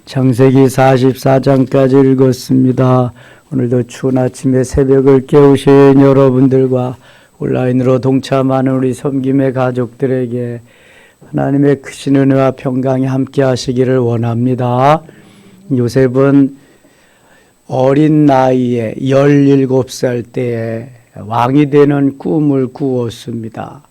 창세기 44장까지 읽었습니다. 오늘도 추운 아침에 새벽을 깨우신 여러분들과 온라인으로 동참하는 우리 섬김의 가족들에게 하나님의 크신 은혜와 평강이 함께 하시기를 원합니다. 요셉은 어린 나이에 17살 때에 왕이 되는 꿈을 꾸었습니다.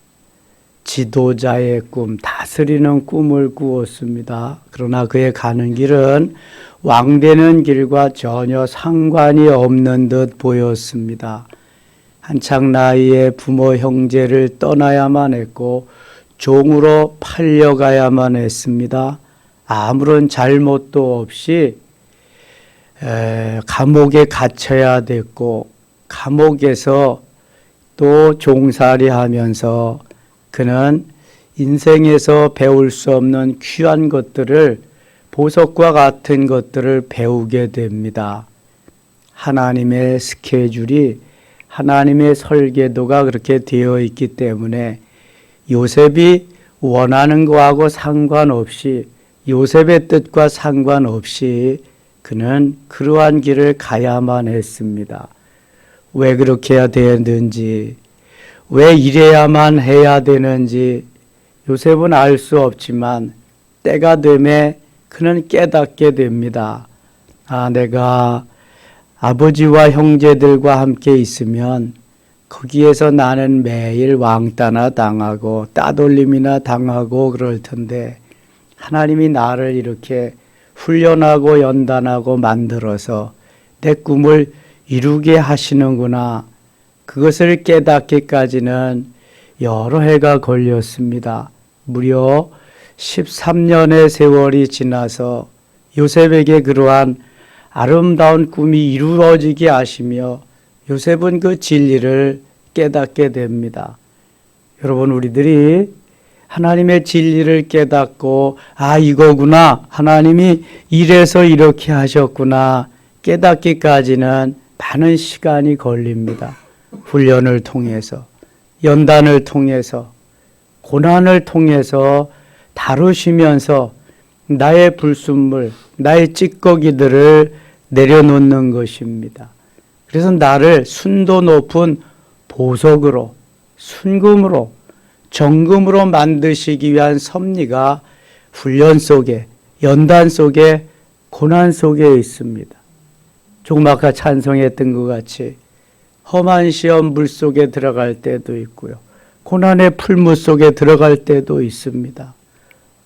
지도자의 꿈, 다스리는 꿈을 꾸었습니다. 그러나 그의 가는 길은 왕 되는 길과 전혀 상관이 없는 듯 보였습니다. 한창 나이에 부모 형제를 떠나야만 했고 종으로 팔려가야만 했습니다. 아무런 잘못도 없이 감옥에 갇혀야 됐고 감옥에서 또 종살이 하면서 그는 인생에서 배울 수 없는 귀한 것들을, 보석과 같은 것들을 배우게 됩니다. 하나님의 스케줄이, 하나님의 설계도가 그렇게 되어 있기 때문에 요셉이 원하는 거하고 상관없이, 요셉의 뜻과 상관없이 그는 그러한 길을 가야만 했습니다. 왜 그렇게 해야 되는지, 왜 이래야만 해야 되는지 요셉은 알 수 없지만 때가 되매 그는 깨닫게 됩니다. 내가 아버지와 형제들과 함께 있으면 거기에서 나는 매일 왕따나 당하고 따돌림이나 당하고 그럴 텐데 하나님이 나를 이렇게 훈련하고 연단하고 만들어서 내 꿈을 이루게 하시는구나. 그것을 깨닫기까지는 여러 해가 걸렸습니다. 무려 13년의 세월이 지나서 요셉에게 그러한 아름다운 꿈이 이루어지게 하시며 요셉은 그 진리를 깨닫게 됩니다. 여러분, 우리들이 하나님의 진리를 깨닫고 이거구나, 하나님이 이래서 이렇게 하셨구나 깨닫기까지는 많은 시간이 걸립니다. 훈련을 통해서, 연단을 통해서, 고난을 통해서 다루시면서 나의 불순물, 나의 찌꺼기들을 내려놓는 것입니다. 그래서 나를 순도 높은 보석으로, 순금으로, 정금으로 만드시기 위한 섭리가 훈련 속에, 연단 속에, 고난 속에 있습니다. 조금 아까 찬송했던 것 같이 험한 시험 물 속에 들어갈 때도 있고요. 고난의 풀무 속에 들어갈 때도 있습니다.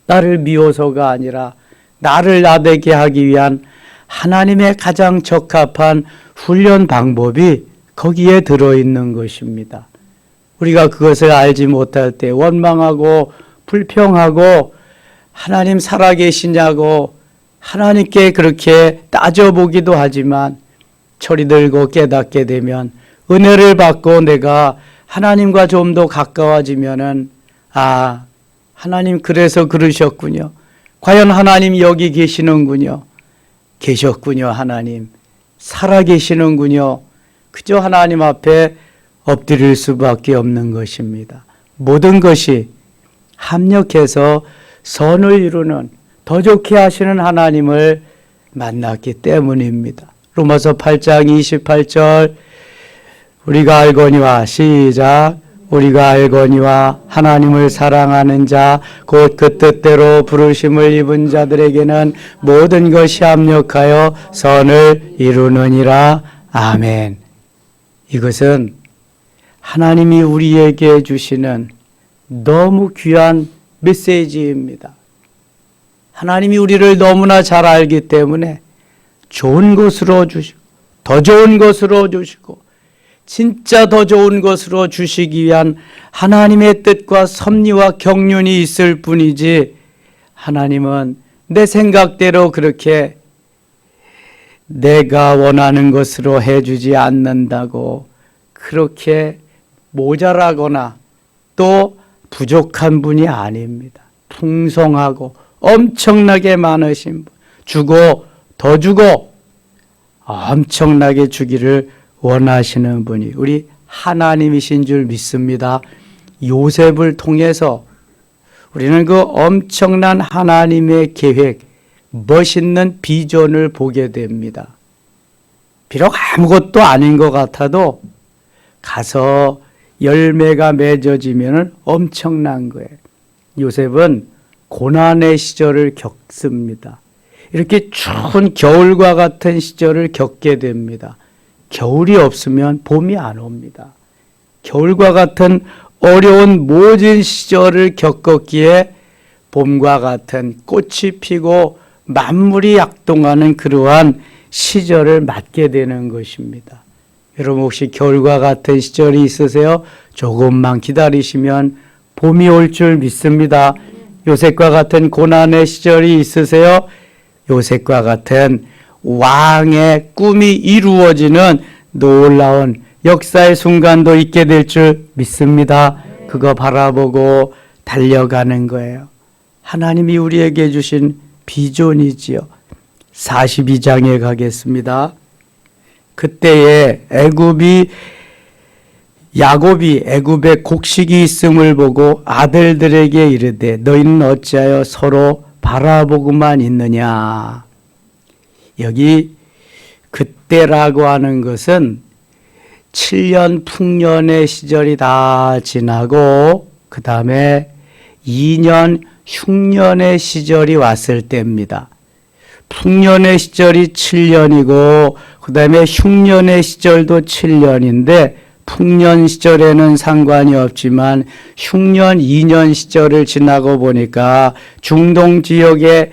나를 미워서가 아니라 나를 나되게 하기 위한 하나님의 가장 적합한 훈련 방법이 거기에 들어있는 것입니다. 우리가 그것을 알지 못할 때 원망하고 불평하고 하나님 살아계시냐고 하나님께 그렇게 따져보기도 하지만 철이 들고 깨닫게 되면 은혜를 받고 내가 하나님과 좀 더 가까워지면은 하나님 그래서 그러셨군요. 과연 하나님 여기 계시는군요. 계셨군요. 하나님 살아계시는군요. 그저 하나님 앞에 엎드릴 수밖에 없는 것입니다. 모든 것이 합력해서 선을 이루는 더 좋게 하시는 하나님을 만났기 때문입니다. 로마서 8장 28절 우리가 알거니와 시작 우리가 알거니와 하나님을 사랑하는 자 곧 그 뜻대로 부르심을 입은 자들에게는 모든 것이 합력하여 선을 이루느니라. 아멘. 이것은 하나님이 우리에게 주시는 너무 귀한 메시지입니다. 하나님이 우리를 너무나 잘 알기 때문에 좋은 것으로 주시고 더 좋은 것으로 주시고 진짜 더 좋은 것으로 주시기 위한 하나님의 뜻과 섭리와 경륜이 있을 뿐이지 하나님은 내 생각대로 그렇게 내가 원하는 것으로 해주지 않는다고 그렇게 모자라거나 또 부족한 분이 아닙니다. 풍성하고 엄청나게 많으신 분, 주고 더 주고 엄청나게 주기를 원하시는 분이 우리 하나님이신 줄 믿습니다. 요셉을 통해서 우리는 그 엄청난 하나님의 계획, 멋있는 비전을 보게 됩니다. 비록 아무것도 아닌 것 같아도 가서 열매가 맺어지면 엄청난 거예요. 요셉은 고난의 시절을 겪습니다. 이렇게 추운 겨울과 같은 시절을 겪게 됩니다. 겨울이 없으면 봄이 안 옵니다. 겨울과 같은 어려운 모든 시절을 겪었기에 봄과 같은 꽃이 피고 만물이 약동하는 그러한 시절을 맞게 되는 것입니다. 여러분 혹시 겨울과 같은 시절이 있으세요? 조금만 기다리시면 봄이 올 줄 믿습니다. 요셉과 같은 고난의 시절이 있으세요? 요셉과 같은 왕의 꿈이 이루어지는 놀라운 역사의 순간도 있게 될 줄 믿습니다. 그거 바라보고 달려가는 거예요. 하나님이 우리에게 주신 비전이지요. 42장에 가겠습니다. 그때에 야곱이 애굽에 곡식이 있음을 보고 아들들에게 이르되 너희는 어찌하여 서로 바라보고만 있느냐. 여기 그때라고 하는 것은 7년 풍년의 시절이 다 지나고 그 다음에 2년 흉년의 시절이 왔을 때입니다. 풍년의 시절이 7년이고 그 다음에 흉년의 시절도 7년인데 풍년 시절에는 상관이 없지만 흉년 2년 시절을 지나고 보니까 중동 지역에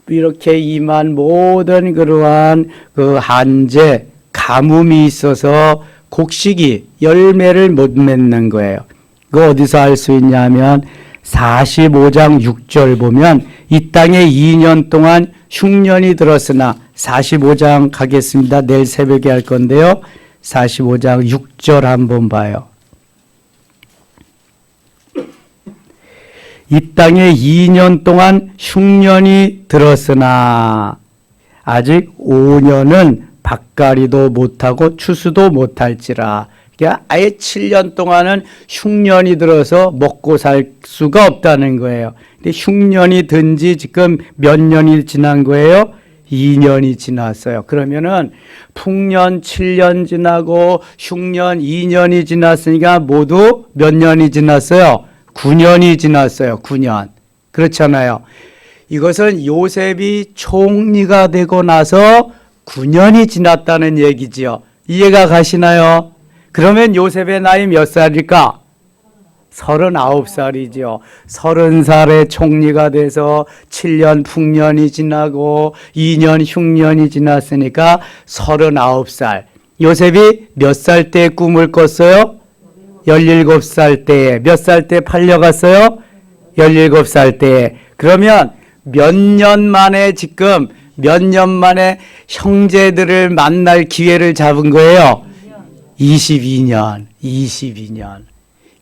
이렇게 임한 모든 그러한 그 한제, 가뭄이 있어서 곡식이 열매를 못 맺는 거예요. 그거 어디서 알 수 있냐면 45장 6절 보면 이 땅에 2년 동안 흉년이 들었으나 45장 가겠습니다. 내일 새벽에 할 건데요. 45장 6절 한번 봐요. 이 땅에 2년 동안 흉년이 들었으나 아직 5년은 밭갈이도 못하고 추수도 못할지라. 그러니까 아예 7년 동안은 흉년이 들어서 먹고 살 수가 없다는 거예요. 근데 흉년이 든 지 지금 몇 년이 지난 거예요? 2년이 지났어요. 그러면은 풍년 7년 지나고 흉년 2년이 지났으니까 모두 몇 년이 지났어요? 9년이 지났어요. 9년. 그렇잖아요. 이것은 요셉이 총리가 되고 나서 9년이 지났다는 얘기지요. 이해가 가시나요? 그러면 요셉의 나이 몇 살일까? 39살이죠. 30살에 총리가 돼서 7년 풍년이 지나고 2년 흉년이 지났으니까 39살. 요셉이 몇 살 때 꿈을 꿨어요? 17살 때에. 몇 살 때 팔려갔어요? 17살 때에. 그러면 몇 년 만에 지금 몇 년 만에 형제들을 만날 기회를 잡은 거예요? 22년.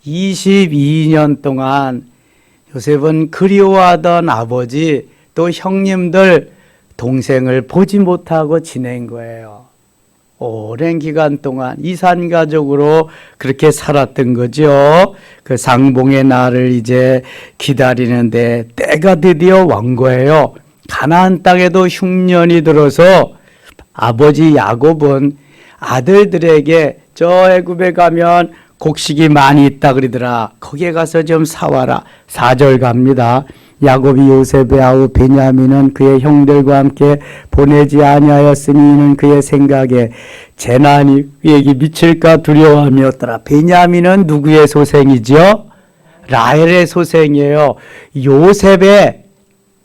22년 동안 요셉은 그리워하던 아버지 또 형님들 동생을 보지 못하고 지낸 거예요. 오랜 기간 동안 이산가족으로 그렇게 살았던 거죠. 그 상봉의 날을 이제 기다리는데 때가 드디어 온 거예요. 가나안 땅에도 흉년이 들어서 아버지 야곱은 아들들에게 저 애굽에 가면 곡식이 많이 있다 그러더라. 거기에 가서 좀 사와라. 4절 갑니다. 야곱이 요셉의 아우 베냐민은 그의 형들과 함께 보내지 아니하였으니 이는 그의 생각에 재난이 그에게 미칠까 두려워함이었더라. 베냐민은 누구의 소생이죠? 라헬의 소생이에요. 요셉의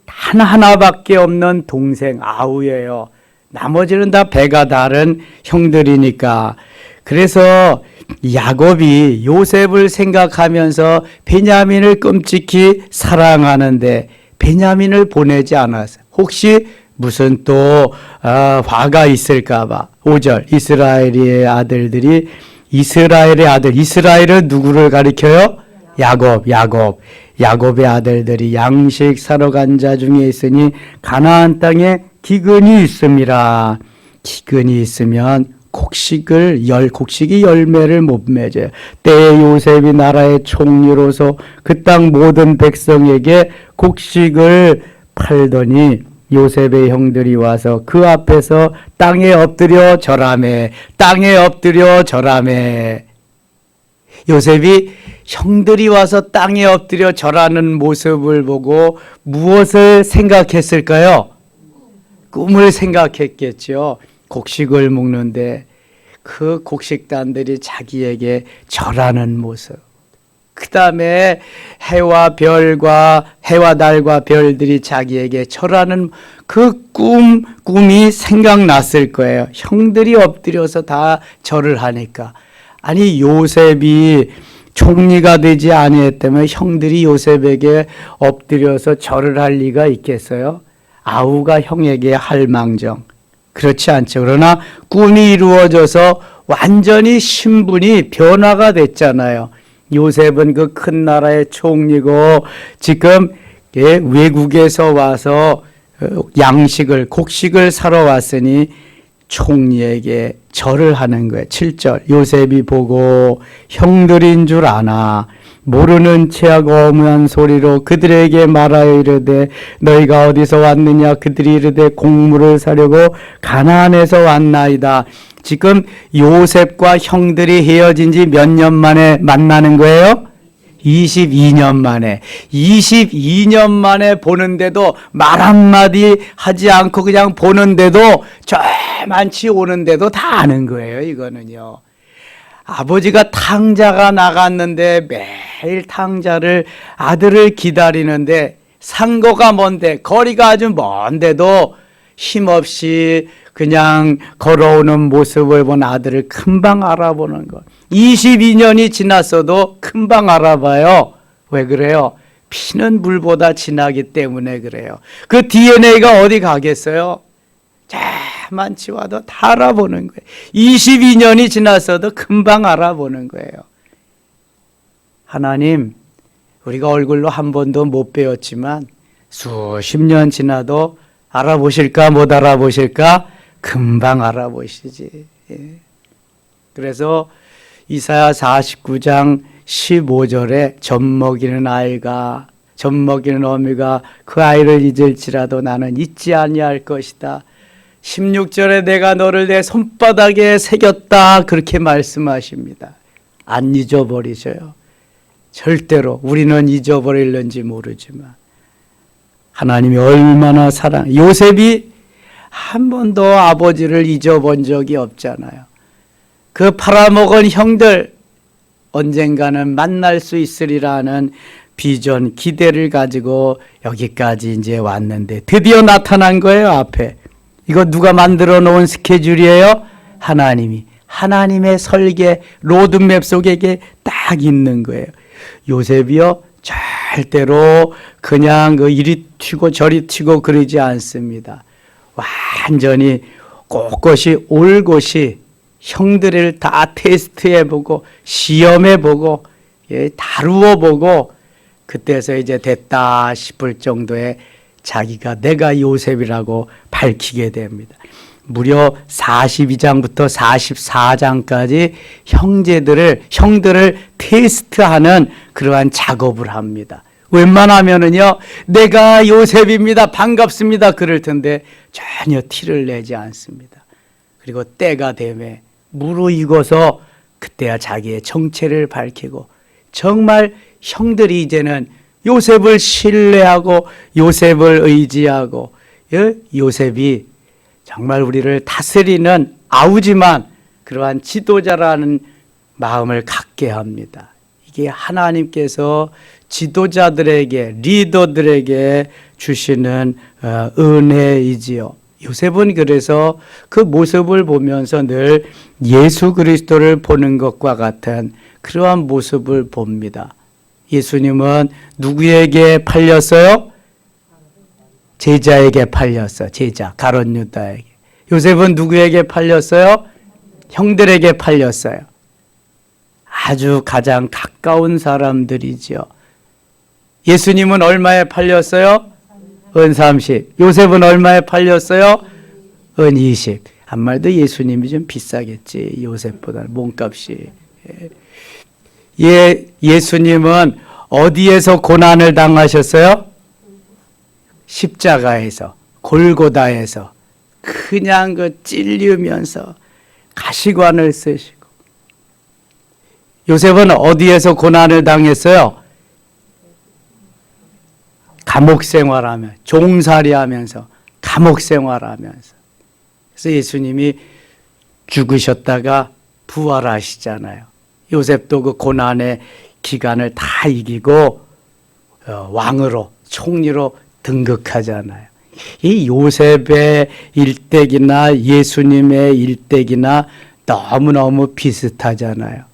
하나밖에 없는 동생 아우예요. 나머지는 다 배가 다른 형들이니까. 그래서 야곱이 요셉을 생각하면서 베냐민을 끔찍히 사랑하는데 베냐민을 보내지 않았어요. 혹시 무슨 또 화가 있을까 봐. 5절 이스라엘의 아들들이 이스라엘의 아들. 이스라엘은 누구를 가리켜요? 야곱의 아들들이 양식 사러 간 자 중에 있으니 가나안 땅에 기근이 있음이라. 기근이 있으면 곡식이 열매를 못 맺어요. 때에 요셉이 나라의 총리로서 그 땅 모든 백성에게 곡식을 팔더니 요셉의 형들이 와서 그 앞에서 땅에 엎드려 절하매, 땅에 엎드려 절하매. 요셉이 형들이 와서 땅에 엎드려 절하는 모습을 보고 무엇을 생각했을까요? 꿈을 생각했겠죠. 곡식을 먹는데 그 곡식단들이 자기에게 절하는 모습. 그 다음에 해와 달과 별들이 자기에게 절하는 그 꿈이 생각났을 거예요. 형들이 엎드려서 다 절을 하니까. 아니, 요셉이 총리가 되지 아니했다면 형들이 요셉에게 엎드려서 절을 할 리가 있겠어요? 아우가 형에게 할 망정. 그렇지 않죠. 그러나 꿈이 이루어져서 완전히 신분이 변화가 됐잖아요. 요셉은 그 큰 나라의 총리고 지금 외국에서 와서 곡식을 사러 왔으니 총리에게 절을 하는 거예요. 7절. 요셉이 보고 형들인 줄 아나 모르는 체하고 어무한 소리로 그들에게 말하여 이르되 너희가 어디서 왔느냐. 그들이 이르되 곡물을 사려고 가나안에서 왔나이다. 지금 요셉과 형들이 헤어진 지 몇 년 만에 만나는 거예요? 22년 만에. 22년 만에 보는데도 말 한마디 하지 않고 그냥 보는데도 저만치 오는데도 다 아는 거예요. 이거는요. 아버지가 탕자가 나갔는데 매일 탕자를 아들을 기다리는데 상고가 먼데 거리가 아주 먼데도 힘없이 그냥 걸어오는 모습을 본 아들을 금방 알아보는 것. 22년이 지났어도 금방 알아봐요. 왜 그래요? 피는 물보다 진하기 때문에 그래요. 그 DNA가 어디 가겠어요? 자만치 와도 다 알아보는 거예요. 22년이 지났어도 금방 알아보는 거예요. 하나님, 우리가 얼굴로 한 번도 못 배웠지만 수십 년 지나도 알아보실까 못 알아보실까? 금방 알아보시지. 그래서 이사야 49장 15절에 젖먹이는 어미가 그 아이를 잊을지라도 나는 잊지 아니할 것이다. 16절에 내가 너를 내 손바닥에 새겼다. 그렇게 말씀하십니다. 안 잊어버리셔요. 절대로. 우리는 잊어버릴는지 모르지만 하나님이 얼마나 요셉이 한 번도 아버지를 잊어본 적이 없잖아요. 그 팔아먹은 형들 언젠가는 만날 수 있으리라는 비전, 기대를 가지고 여기까지 이제 왔는데 드디어 나타난 거예요, 앞에. 이거 누가 만들어 놓은 스케줄이에요? 하나님이. 하나님의 설계, 로드맵 속에 딱 있는 거예요. 요셉이요, 절대로 그냥 이리 튀고 저리 튀고 그러지 않습니다. 완전히 꼿꼿이 올곧이 형들을 다 테스트해보고 시험해보고 다루어보고 그때서 이제 됐다 싶을 정도의 자기가 내가 요셉이라고 밝히게 됩니다. 무려 42장부터 44장까지 형들을 테스트하는 그러한 작업을 합니다. 웬만하면은요, 내가 요셉입니다. 반갑습니다. 그럴 텐데 전혀 티를 내지 않습니다. 그리고 때가 되매 무르익어서 그때야 자기의 정체를 밝히고 정말 형들이 이제는 요셉을 신뢰하고 요셉을 의지하고 요셉이 정말 우리를 다스리는 아우지만 그러한 지도자라는 마음을 갖게 합니다. 이게 하나님께서 지도자들에게 리더들에게 주시는 은혜이지요. 요셉은 그래서 그 모습을 보면서 늘 예수 그리스도를 보는 것과 같은 그러한 모습을 봅니다. 예수님은 누구에게 팔렸어요? 제자에게 팔렸어요. 제자 가룟 유다에게. 요셉은 누구에게 팔렸어요? 형들에게 팔렸어요. 아주 가장 가까운 사람들이죠. 예수님은 얼마에 팔렸어요? 은 30. 요셉은 얼마에 팔렸어요? 은 20. 한 말도 예수님이 좀 비싸겠지. 요셉보다 몸값이. 예수님은 어디에서 고난을 당하셨어요? 십자가에서. 골고다에서 그냥 그 찔리면서 가시관을 쓰시고, 요셉은 어디에서 고난을 당했어요? 감옥 생활하며, 종살이하면서, 감옥 생활하면서. 그래서 예수님이 죽으셨다가 부활하시잖아요. 요셉도 그 고난의 기간을 다 이기고 왕으로, 총리로 등극하잖아요. 이 요셉의 일대기나 예수님의 일대기나 너무너무 비슷하잖아요.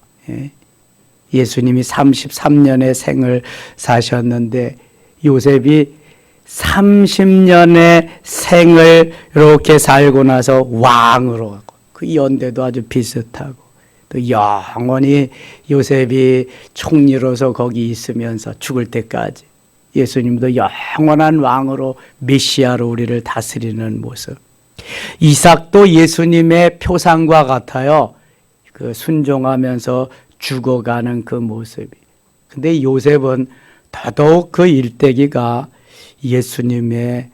예수님이 33년의 생을 사셨는데 요셉이 30년의 생을 이렇게 살고 나서 왕으로 가고, 그 연대도 아주 비슷하고, 또 영원히 요셉이 총리로서 거기 있으면서 죽을 때까지 예수님도 영원한 왕으로 메시아로 우리를 다스리는 모습. 이삭도 예수님의 표상과 같아요. 그 순종하면서 죽어가는 그 모습이. 근데 요셉은 더더욱 그 일대기가 예수님의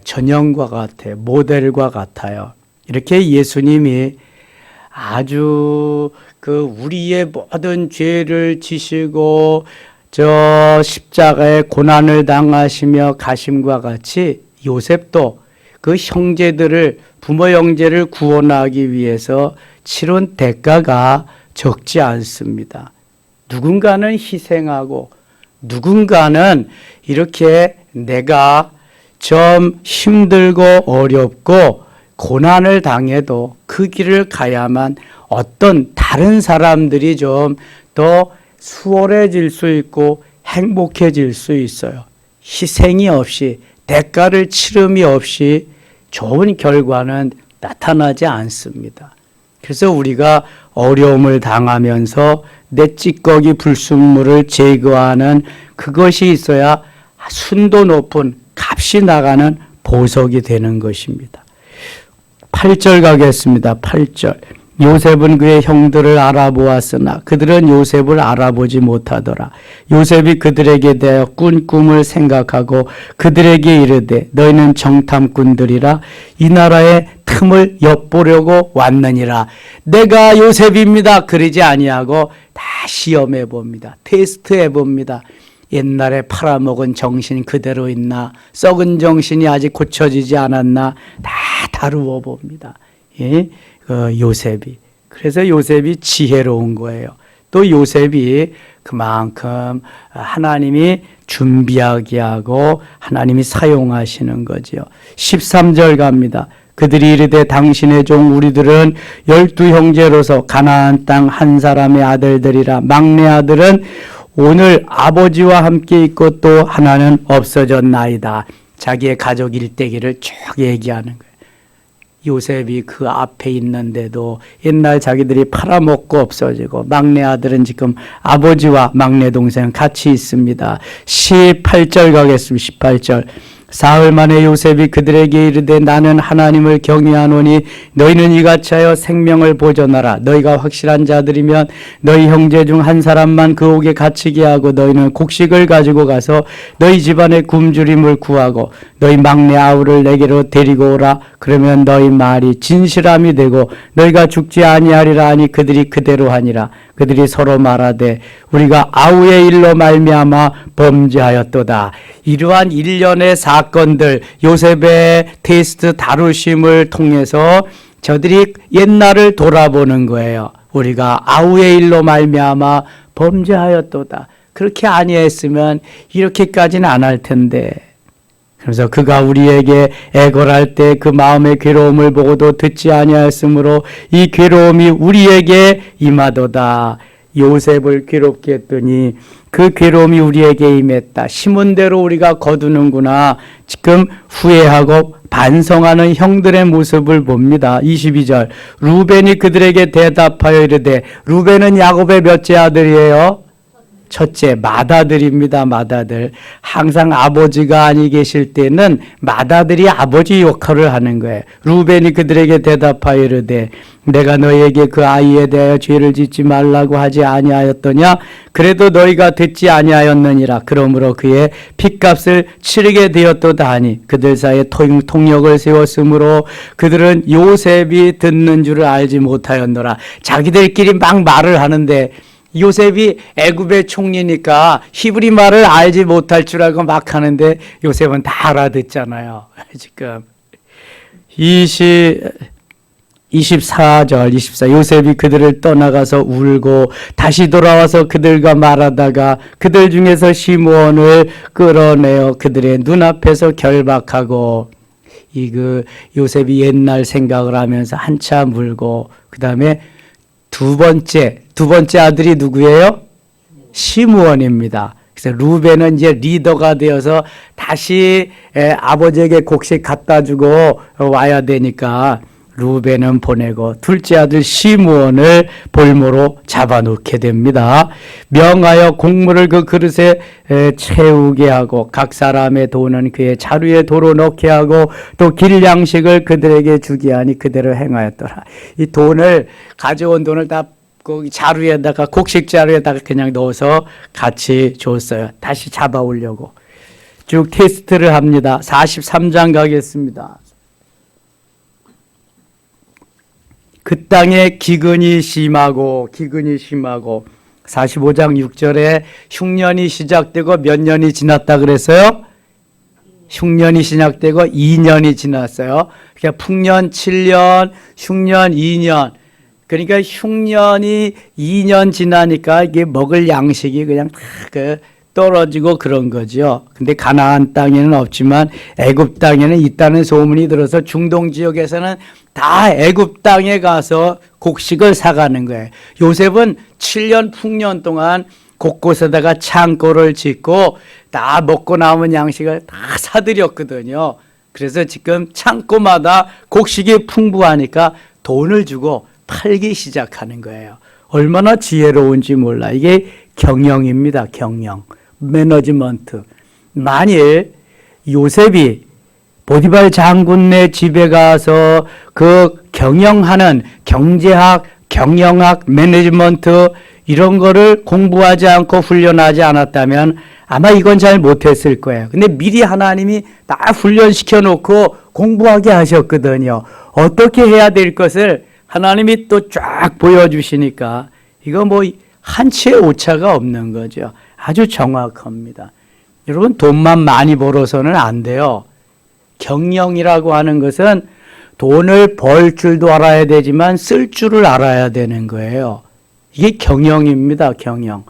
전형과 같아요. 모델과 같아요. 이렇게 예수님이 아주 그 우리의 모든 죄를 지시고 저 십자가의 고난을 당하시며 가심과 같이 요셉도 그 형제들을, 부모 형제를 구원하기 위해서 치른 대가가 적지 않습니다. 누군가는 희생하고 누군가는 이렇게 내가 좀 힘들고 어렵고 고난을 당해도 그 길을 가야만 어떤 다른 사람들이 좀 더 수월해질 수 있고 행복해질 수 있어요. 희생이 없이, 대가를 치름이 없이 좋은 결과는 나타나지 않습니다. 그래서 우리가 어려움을 당하면서 내 찌꺼기 불순물을 제거하는 그것이 있어야 순도 높은 값이 나가는 보석이 되는 것입니다. 8절 가겠습니다. 8절. 요셉은 그의 형들을 알아보았으나 그들은 요셉을 알아보지 못하더라. 요셉이 그들에게 대하여 꾼 꿈을 생각하고 그들에게 이르되 너희는 정탐꾼들이라 이 나라의 틈을 엿보려고 왔느니라. 내가 요셉입니다. 그러지 아니하고 다 시험해 봅니다. 테스트해 봅니다. 옛날에 팔아먹은 정신 그대로 있나, 썩은 정신이 아직 고쳐지지 않았나 다 다루어 봅니다. 예? 요셉이. 그래서 요셉이 지혜로운 거예요. 또 요셉이 그만큼 하나님이 준비하게 하고 하나님이 사용하시는 거지요. 13절 갑니다. 그들이 이르되 당신의 종 우리들은 12 형제로서 가나안 땅 한 사람의 아들들이라. 막내 아들은 오늘 아버지와 함께 있고 또 하나는 없어졌나이다. 자기의 가족 일대기를 쭉 얘기하는 거예요. 요셉이 그 앞에 있는데도 옛날 자기들이 팔아먹고 없어지고, 막내 아들은 지금 아버지와 막내 동생은 같이 있습니다. 18절 가겠습니다. 18절. 사흘 만에 요셉이 그들에게 이르되 나는 하나님을 경외하노니 너희는 이같이 하여 생명을 보존하라. 너희가 확실한 자들이면 너희 형제 중 한 사람만 그 옥에 갇히게 하고 너희는 곡식을 가지고 가서 너희 집안의 굶주림을 구하고 너희 막내 아우를 내게로 데리고 오라. 그러면 너희 말이 진실함이 되고 너희가 죽지 아니하리라 하니 그들이 그대로 하니라. 그들이 서로 말하되 우리가 아우의 일로 말미암아 범죄하였도다. 이러한 일련의 사건들, 요셉의 테스트 다루심을 통해서 저들이 옛날을 돌아보는 거예요. 우리가 아우의 일로 말미암아 범죄하였도다. 그렇게 아니했으면 이렇게까지는 안 할 텐데. 그래서 그가 우리에게 애걸할 때 그 마음의 괴로움을 보고도 듣지 아니하였으므로 이 괴로움이 우리에게 임하도다. 요셉을 괴롭게 했더니 그 괴로움이 우리에게 임했다. 심은 대로 우리가 거두는구나. 지금 후회하고 반성하는 형들의 모습을 봅니다. 22절. 루벤이 그들에게 대답하여 이르되, 루벤은 야곱의 몇째 아들이에요? 첫째, 맏아들입니다. 맏아들. 항상 아버지가 아니 계실 때는 맏아들이 아버지 역할을 하는 거예요. 루벤이 그들에게 대답하여 이르되 내가 너희에게 그 아이에 대하여 죄를 짓지 말라고 하지 아니하였더냐? 그래도 너희가 듣지 아니하였느니라. 그러므로 그의 핏값을 치르게 되었도다 하니 그들 사이에 통역을 세웠으므로 그들은 요셉이 듣는 줄을 알지 못하였노라. 자기들끼리 막 말을 하는데 요셉이 애굽의 총리니까 히브리 말을 알지 못할 줄 알고 막 하는데 요셉은 다 알아듣잖아요. 지금 24절 24 요셉이 그들을 떠나가서 울고 다시 돌아와서 그들과 말하다가 그들 중에서 시므온을 끌어내어 그들의 눈앞에서 결박하고 요셉이 옛날 생각을 하면서 한참 울고 그 다음에 두 번째 아들이 누구예요? 시므온입니다. 그래서 루벤은 이제 리더가 되어서 다시 아버지에게 곡식 갖다 주고 와야 되니까 루벤은 보내고 둘째 아들 시므온을 볼모로 잡아놓게 됩니다. 명하여 곡물을 그 그릇에 채우게 하고 각 사람의 돈은 그의 자루에 도로 넣게 하고 또 길 양식을 그들에게 주게 하니 그대로 행하였더라. 이 돈을 가져온 돈을 다 거기 자루에다가 곡식 자루에다가 그냥 넣어서 같이 줬어요. 다시 잡아오려고 쭉 테스트를 합니다. 43장 가겠습니다. 그 땅에 기근이 심하고 45장 6절에 흉년이 시작되고 몇 년이 지났다 그랬어요? 흉년이 시작되고 2년이 지났어요. 그러니까 풍년 7년, 흉년 2년. 그러니까 흉년이 2년 지나니까 이게 먹을 양식이 그냥 떨어지고 그런 거죠. 근데 가나안 땅에는 없지만 애굽 땅에는 있다는 소문이 들어서 중동 지역에서는 다 애굽 땅에 가서 곡식을 사가는 거예요. 요셉은 7년 풍년 동안 곳곳에다가 창고를 짓고 다 먹고 남은 양식을 다 사들였거든요. 그래서 지금 창고마다 곡식이 풍부하니까 돈을 주고 팔기 시작하는 거예요. 얼마나 지혜로운지 몰라. 이게 경영입니다. 경영. 매너지먼트. 만일 요셉이 보디발 장군네 집에 가서 그 경영하는 경제학, 경영학, 매니지먼트 이런 거를 공부하지 않고 훈련하지 않았다면 아마 이건 잘 못했을 거예요. 근데 미리 하나님이 다 훈련시켜 놓고 공부하게 하셨거든요. 어떻게 해야 될 것을 하나님이 또 쫙 보여주시니까 이거 뭐 한치의 오차가 없는 거죠. 아주 정확합니다. 여러분 돈만 많이 벌어서는 안 돼요. 경영이라고 하는 것은 돈을 벌 줄도 알아야 되지만 쓸 줄을 알아야 되는 거예요. 이게 경영입니다. 경영.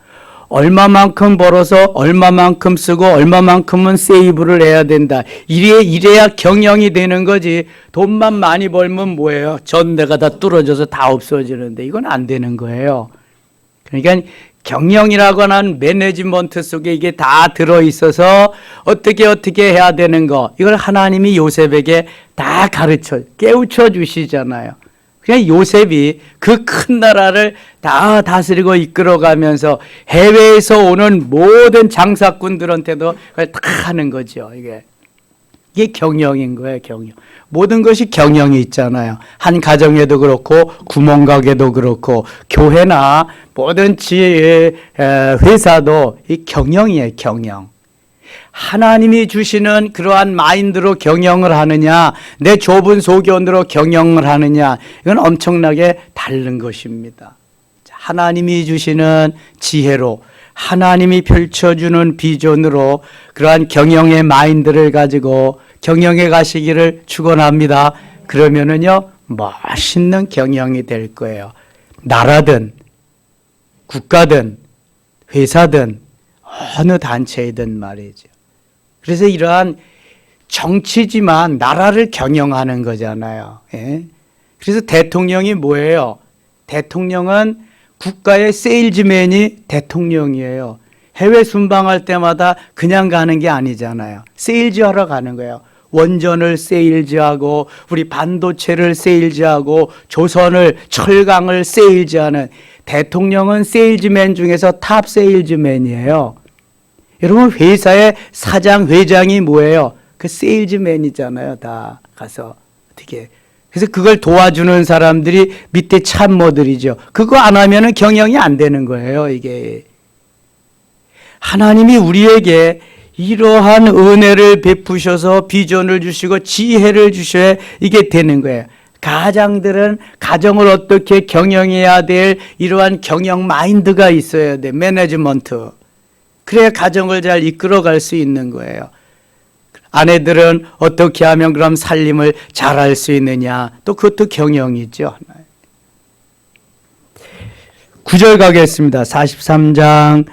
얼마만큼 벌어서 얼마만큼 쓰고 얼마만큼은 세이브를 해야 된다. 이래야 경영이 되는 거지. 돈만 많이 벌면 뭐예요? 전대가 다 뚫어져서 다 없어지는데 이건 안 되는 거예요. 그러니까 경영이라고 하는 매니지먼트 속에 이게 다 들어있어서 어떻게 해야 되는 거 이걸 하나님이 요셉에게 다 깨우쳐 주시잖아요. 그냥 요셉이 그 큰 나라를 다 다스리고 이끌어가면서 해외에서 오는 모든 장사꾼들한테도 그걸 다 하는 거죠. 이게 경영인 거예요. 경영. 모든 것이 경영이 있잖아요. 한 가정에도 그렇고 구멍가게도 그렇고 교회나 모든 회사도 이 경영이에요. 경영. 하나님이 주시는 그러한 마인드로 경영을 하느냐 내 좁은 소견으로 경영을 하느냐 이건 엄청나게 다른 것입니다. 하나님이 주시는 지혜로 하나님이 펼쳐주는 비전으로 그러한 경영의 마인드를 가지고 경영에 가시기를 축원합니다. 그러면은요 멋있는 경영이 될 거예요. 나라든 국가든 회사든 어느 단체이든 말이죠. 그래서 이러한 정치지만 나라를 경영하는 거잖아요. 예? 그래서 대통령이 뭐예요? 대통령은 국가의 세일즈맨이 대통령이에요. 해외 순방할 때마다 그냥 가는 게 아니잖아요. 세일즈하러 가는 거예요. 원전을 세일즈하고 우리 반도체를 세일즈하고 조선을 철강을 세일즈하는 대통령은 세일즈맨 중에서 탑 세일즈맨이에요. 여러분 회사의 사장, 회장이 뭐예요? 그 세일즈맨이잖아요. 다 가서 어떻게. 그래서 그걸 도와주는 사람들이 밑에 참모들이죠. 그거 안 하면은 경영이 안 되는 거예요. 이게 하나님이 우리에게 이러한 은혜를 베푸셔서 비전을 주시고 지혜를 주셔야 이게 되는 거예요. 가장들은 가정을 어떻게 경영해야 될 이러한 경영 마인드가 있어야 돼. 매니지먼트. 그래야 가정을 잘 이끌어갈 수 있는 거예요. 아내들은 어떻게 하면 그럼 살림을 잘할 수 있느냐. 또 그것도 경영이죠. 9절 가겠습니다. 43장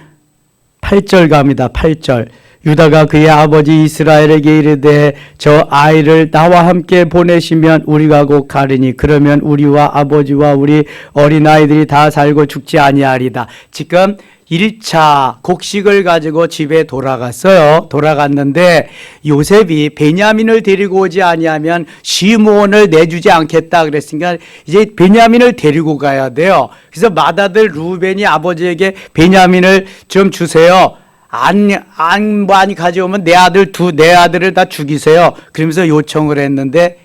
8절 갑니다. 8절. 유다가 그의 아버지 이스라엘에게 이르되 저 아이를 나와 함께 보내시면 우리가 곧 가리니 그러면 우리와 아버지와 우리 어린아이들이 다 살고 죽지 아니하리다. 지금 1차 곡식을 가지고 집에 돌아갔어요. 돌아갔는데 요셉이 베냐민을 데리고 오지 아니하면 시므온을 내주지 않겠다 그랬으니까 이제 베냐민을 데리고 가야 돼요. 그래서 맏아들 루벤이 아버지에게 베냐민을 좀 주세요. 안 많이 가져오면 내 아들을 다 죽이세요. 그러면서 요청을 했는데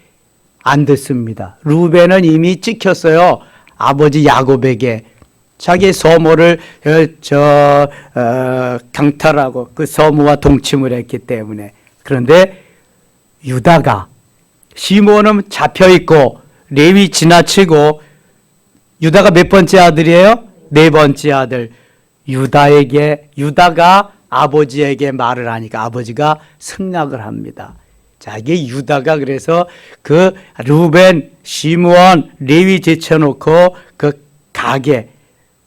안 됐습니다. 루벤은 이미 찍혔어요. 아버지 야곱에게. 자기 서모를 강탈하고 그 서모와 동침을 했기 때문에. 그런데 유다가 시므온은 잡혀 있고 레위 지나치고 유다가 몇 번째 아들이에요? 네 번째 아들. 유다가 아버지에게 말을 하니까 아버지가 승낙을 합니다. 자, 이게 유다가 그래서 그 루벤, 시므온, 레위 제쳐놓고 그 가게,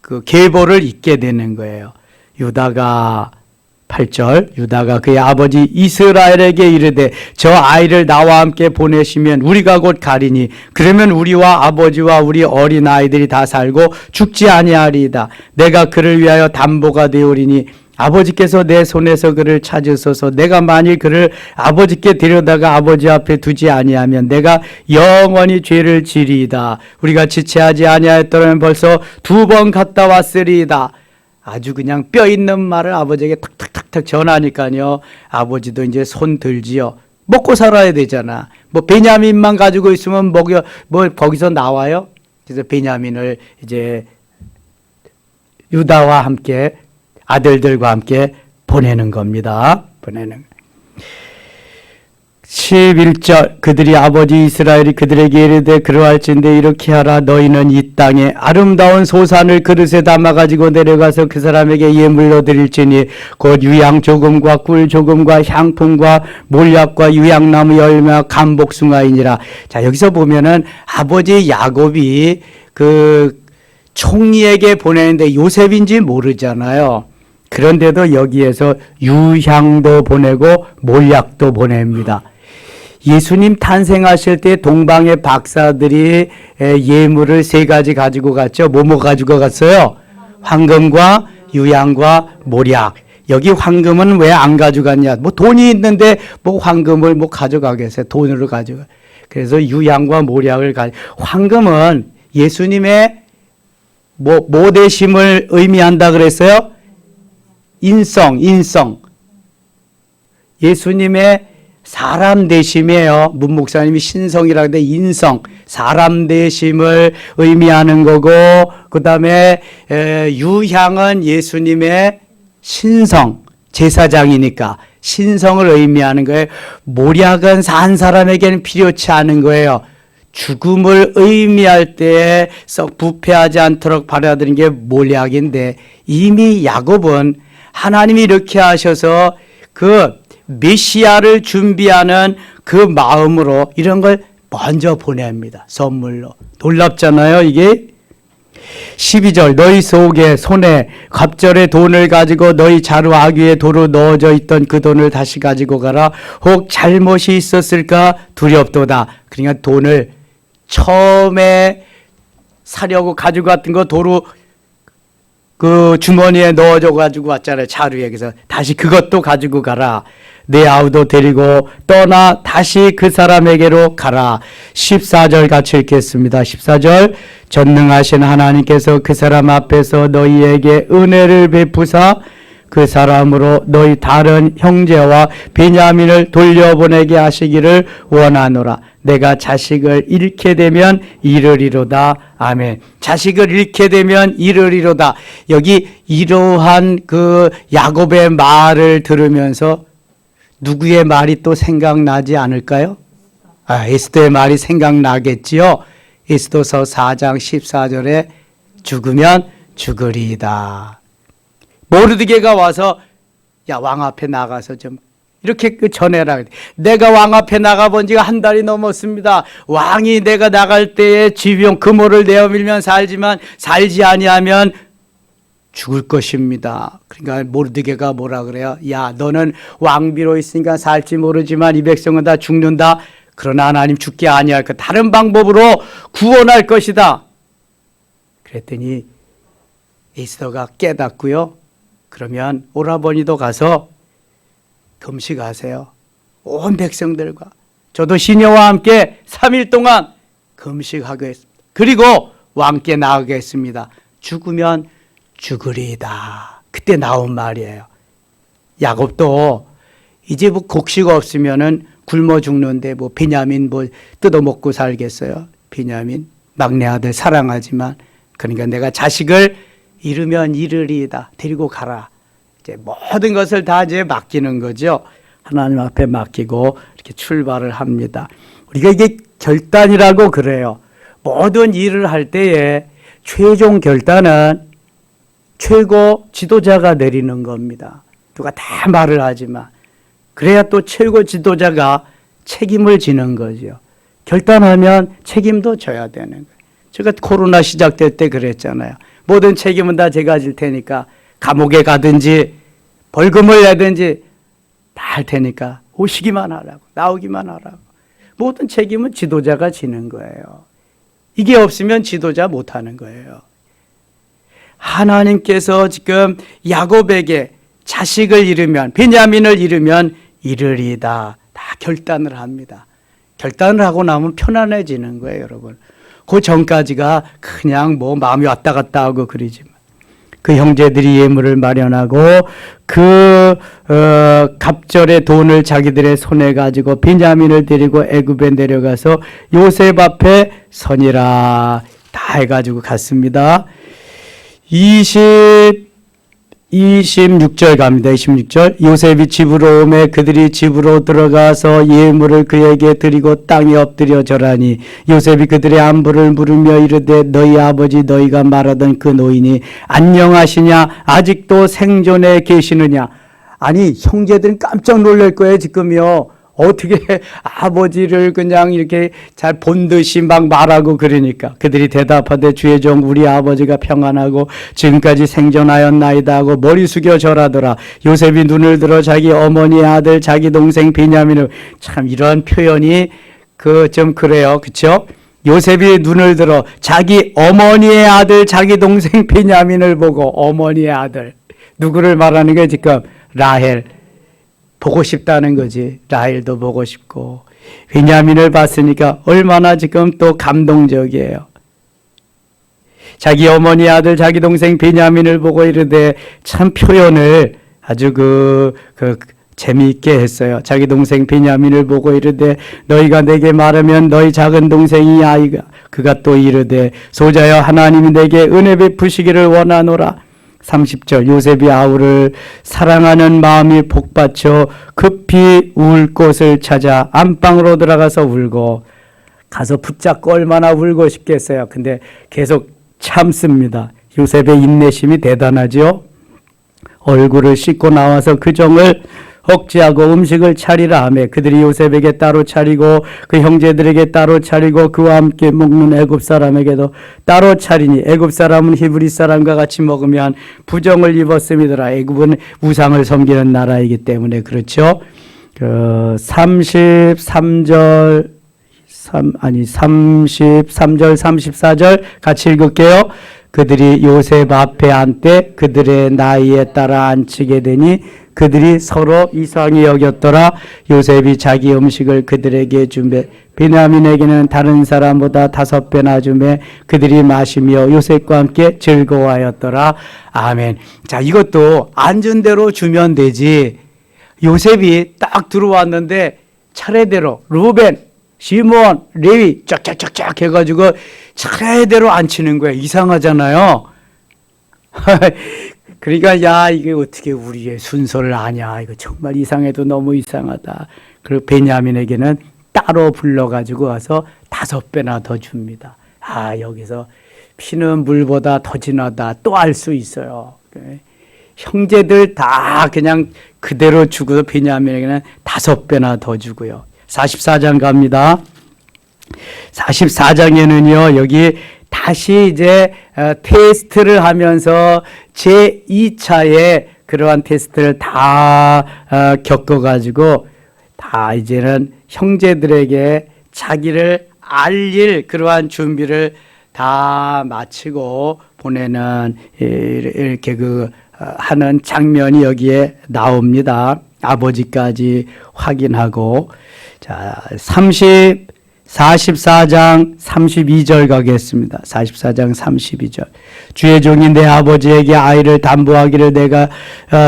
그 계보를 잇게 되는 거예요. 유다가 8절 유다가 그의 아버지 이스라엘에게 이르되 저 아이를 나와 함께 보내시면 우리가 곧 가리니 그러면 우리와 아버지와 우리 어린 아이들이 다 살고 죽지 아니하리이다. 내가 그를 위하여 담보가 되오리니 아버지께서 내 손에서 그를 찾으소서. 내가 만일 그를 아버지께 데려다가 아버지 앞에 두지 아니하면 내가 영원히 죄를 지리이다. 우리가 지체하지 아니하였더라면 벌써 2번 갔다 왔으리이다. 아주 그냥 뼈 있는 말을 아버지에게 탁탁탁탁 전하니까요. 아버지도 이제 손 들지요. 먹고 살아야 되잖아. 뭐 베냐민만 가지고 있으면 뭐 거기서 나와요? 그래서 베냐민을 이제 유다와 함께 아들들과 함께 보내는 겁니다. 11절 그들이 아버지 이스라엘이 그들에게 이르되 그러할진대 이렇게 하라. 너희는 이 땅에 아름다운 소산을 그릇에 담아가지고 내려가서 그 사람에게 예물로 드릴지니 곧 유향 조금과 꿀 조금과 향품과 몰약과 유향나무 열매와 감복숭아이니라. 자, 여기서 보면은 아버지 야곱이 그 총리에게 보내는데 요셉인지 모르잖아요. 그런데도 여기에서 유향도 보내고 몰약도 보냅니다. 예수님 탄생하실 때 동방의 박사들이 예물을 3가지 가지고 갔죠. 뭐뭐 가지고 갔어요? 황금과 유향과 몰약. 여기 황금은 왜 안 가져갔냐? 뭐 돈이 있는데 뭐 황금을 뭐 가져가겠어요? 돈으로 가져가. 그래서 유향과 몰약을 황금은 예수님의 뭐 모대심을 의미한다 그랬어요? 인성. 예수님의 사람 되심이에요. 문 목사님이 신성이라고 하는데 인성, 사람 되심을 의미하는 거고, 그 다음에 유향은 예수님의 신성, 제사장이니까 신성을 의미하는 거예요. 몰약은 산 사람에게는 필요치 않은 거예요. 죽음을 의미할 때에 썩 부패하지 않도록 받아들인 게 몰약인데, 이미 야곱은 하나님이 이렇게 하셔서 그 메시아를 준비하는 그 마음으로 이런 걸 먼저 보냅니다. 선물로. 놀랍잖아요, 이게. 12절 너희 손에 갑절의 돈을 가지고 너희 자루 아귀에 도로 넣어져 있던 그 돈을 다시 가지고 가라. 혹 잘못이 있었을까 두렵도다. 그러니까 돈을 처음에 사려고 가지고 갔던 거 도로 그 주머니에 넣어줘 가지고 왔잖아요. 자루에. 그래서 다시 그것도 가지고 가라. 내 아우도 데리고 떠나 다시 그 사람에게로 가라. 14절 같이 읽겠습니다. 14절 전능하신 하나님께서 그 사람 앞에서 너희에게 은혜를 베푸사 그 사람으로 너희 다른 형제와 베냐민을 돌려보내게 하시기를 원하노라. 내가 자식을 잃게 되면 이르리로다. 아멘. 자식을 잃게 되면 이르리로다. 여기 이러한 그 야곱의 말을 들으면서 누구의 말이 또 생각나지 않을까요? 에스더의 말이 생각나겠지요. 에스더서 4장 14절에 죽으면 죽으리이다. 모르드게가 와서 야, 왕 앞에 나가서 좀 이렇게 전해라. 내가 왕 앞에 나가본 지가 한 달이 넘었습니다. 왕이 내가 나갈 때에 지병 금호를 내어밀면 살지만 살지 아니하면 죽을 것입니다. 그러니까 모르드게가 뭐라 그래요? 야, 너는 왕비로 있으니까 살지 모르지만 이 백성은 다 죽는다. 그러나 하나님 죽게 아니할 것, 다른 방법으로 구원할 것이다. 그랬더니 에스더가 깨닫고요. 그러면 오라버니도 가서 금식하세요. 온 백성들과 저도 시녀와 함께 3일 동안 금식하겠습니다. 그리고 왕께 나가겠습니다. 죽으면 죽으리이다. 그때 나온 말이에요. 야곱도 이제 뭐 곡식 없으면은 굶어 죽는데 뭐 베냐민 뭐 뜯어먹고 살겠어요. 베냐민 막내 아들 사랑하지만 그러니까 내가 자식을 잃으면 잃으리이다. 데리고 가라. 이제 모든 것을 다 이제 맡기는 거죠. 하나님 앞에 맡기고 이렇게 출발을 합니다. 우리가 이게 결단이라고 그래요. 모든 일을 할 때에 최종 결단은 최고 지도자가 내리는 겁니다. 누가 다 말을 하지만 그래야 또 최고 지도자가 책임을 지는 거죠. 결단하면 책임도 져야 되는 거예요. 제가 코로나 시작될 때 그랬잖아요. 모든 책임은 다 제가 질 테니까 감옥에 가든지 벌금을 내든지 다 할 테니까 오시기만 하라고, 나오기만 하라고. 모든 책임은 지도자가 지는 거예요. 이게 없으면 지도자 못하는 거예요. 하나님께서 지금 야곱에게 자식을 잃으면, 베냐민을 잃으면 이르리이다. 다 결단을 합니다. 결단을 하고 나면 편안해지는 거예요, 여러분. 그 전까지가 그냥 뭐 마음이 왔다 갔다 하고 그러지만 그 형제들이 예물을 마련하고 그 갑절의 돈을 자기들의 손에 가지고 베냐민을 데리고 애굽에 내려가서 요셉 앞에 서니라 다 해가지고 갔습니다. 26절 갑니다. 26절 요셉이 집으로 오매 그들이 집으로 들어가서 예물을 그에게 드리고 땅에 엎드려 절하니 요셉이 그들의 안부를 물으며 이르되 너희 아버지 너희가 말하던 그 노인이 안녕하시냐 아직도 생존해 계시느냐. 아니 형제들은 깜짝 놀랄 거예요 지금요. 어떻게 아버지를 그냥 이렇게 잘 본 듯이 막 말하고 그러니까 그들이 대답하되 주의 종 우리 아버지가 평안하고 지금까지 생존하였나이다 하고 머리 숙여 절하더라. 요셉이 눈을 들어 자기 어머니의 아들 자기 동생 베냐민을 참 이런 표현이 좀 그래요. 그렇죠? 요셉이 눈을 들어 자기 어머니의 아들 자기 동생 베냐민을 보고 어머니의 아들 누구를 말하는 게 지금 라헬 보고 싶다는 거지. 라헬도 보고 싶고 베냐민을 봤으니까 얼마나 지금 또 감동적이에요. 자기 어머니 아들 자기 동생 베냐민을 보고 이르되 참 표현을 아주 재미있게 했어요. 자기 동생 베냐민을 보고 이르되 너희가 내게 말하면 너희 작은 동생이 아이가 그가 또 이르되 소자여 하나님이 내게 은혜 베푸시기를 원하노라. 30절 요셉이 아우를 사랑하는 마음이 복받쳐 급히 울 곳을 찾아 안방으로 들어가서 울고 가서 붙잡고 얼마나 울고 싶겠어요. 근데 계속 참습니다. 요셉의 인내심이 대단하죠. 얼굴을 씻고 나와서 그 종을 억제하고 음식을 차리라 하며 그들이 요셉에게 따로 차리고 그 형제들에게 따로 차리고 그와 함께 먹는 애굽 사람에게도 따로 차리니 애굽 사람은 히브리 사람과 같이 먹으면 부정을 입었음이더라. 애굽은 우상을 섬기는 나라이기 때문에 그렇죠. 33절 33절, 34절 같이 읽을게요. 그들이 요셉 앞에 앉되 그들의 나이에 따라 앉히게 되니 그들이 서로 이상히 여겼더라. 요셉이 자기 음식을 그들에게 준비해 베냐민에게는 다른 사람보다 5배나 주매 그들이 마시며 요셉과 함께 즐거워하였더라. 아멘. 자, 이것도 앉은 대로 주면 되지. 요셉이 딱 들어왔는데 차례대로 루벤, 시몬, 레위 쫙쫙쫙쫙 해가지고 차례대로 앉히는 거야. 이상하잖아요. 그러니까 야, 이게 어떻게 우리의 순서를 아냐. 이거 정말 이상해도 너무 이상하다. 그리고 베냐민에게는 따로 불러가지고 와서 5배나 더 줍니다. 아, 여기서 피는 물보다 더 진하다 또 알 수 있어요. 형제들 다 그냥 그대로 주고 베냐민에게는 5배나 더 주고요. 44장 갑니다. 44장에는요, 여기 다시 이제 테스트를 하면서 제2차의 그러한 테스트를 다 겪어가지고 다 이제는 형제들에게 자기를 알릴 그러한 준비를 다 마치고 보내는 이렇게 하는 장면이 여기에 나옵니다. 아버지까지 확인하고. 자, 44장 32절 가겠습니다. 44장 32절. 주의 종이 내 아버지에게 아이를 담보하기를 내가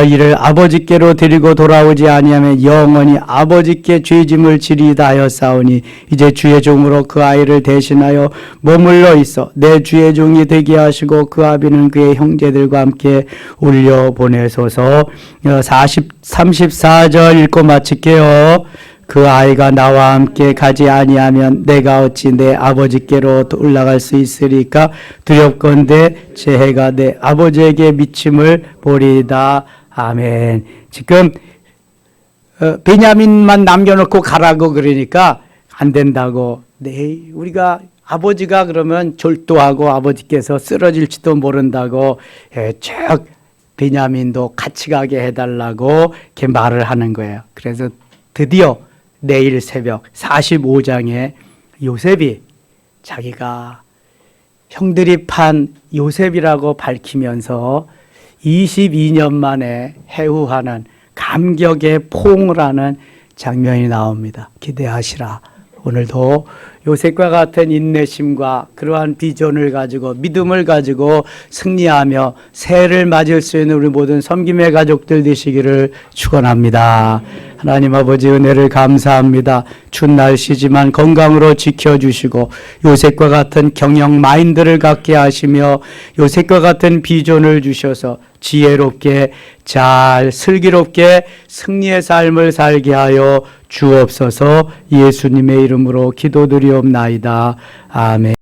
이를 아버지께로 데리고 돌아오지 아니하면 영원히 아버지께 죄짐을 지리다 하였사오니 이제 주의 종으로 그 아이를 대신하여 머물러 있어 내 주의 종이 되게 하시고 그 아비는 그의 형제들과 함께 올려 보내소서. 34절 읽고 마칠게요. 그 아이가 나와 함께 가지 아니하면 내가 어찌 내 아버지께로 올라갈 수 있으리까? 두렵건대 제 해가 내 아버지에게 미침을 보리이다. 아멘. 지금 베냐민만 남겨놓고 가라고 그러니까 안 된다고. 네, 우리가 아버지가 그러면 졸도하고 아버지께서 쓰러질지도 모른다고 쭉 베냐민도 같이 가게 해달라고 이렇게 말을 하는 거예요. 그래서 드디어 내일 새벽 45장에 요셉이 자기가 형들이 판 요셉이라고 밝히면서 22년 만에 해후하는 감격의 포옹을 하는 장면이 나옵니다. 기대하시라. 오늘도 요셉과 같은 인내심과 그러한 비전을 가지고 믿음을 가지고 승리하며 새해를 맞을 수 있는 우리 모든 섬김의 가족들 되시기를 축원합니다. 하나님 아버지 은혜를 감사합니다. 추운 날씨지만 건강으로 지켜주시고 요셉과 같은 경영 마인드를 갖게 하시며 요셉과 같은 비전을 주셔서 지혜롭게 잘 슬기롭게 승리의 삶을 살게 하여 주옵소서. 예수님의 이름으로 기도드리옵나이다. 아멘.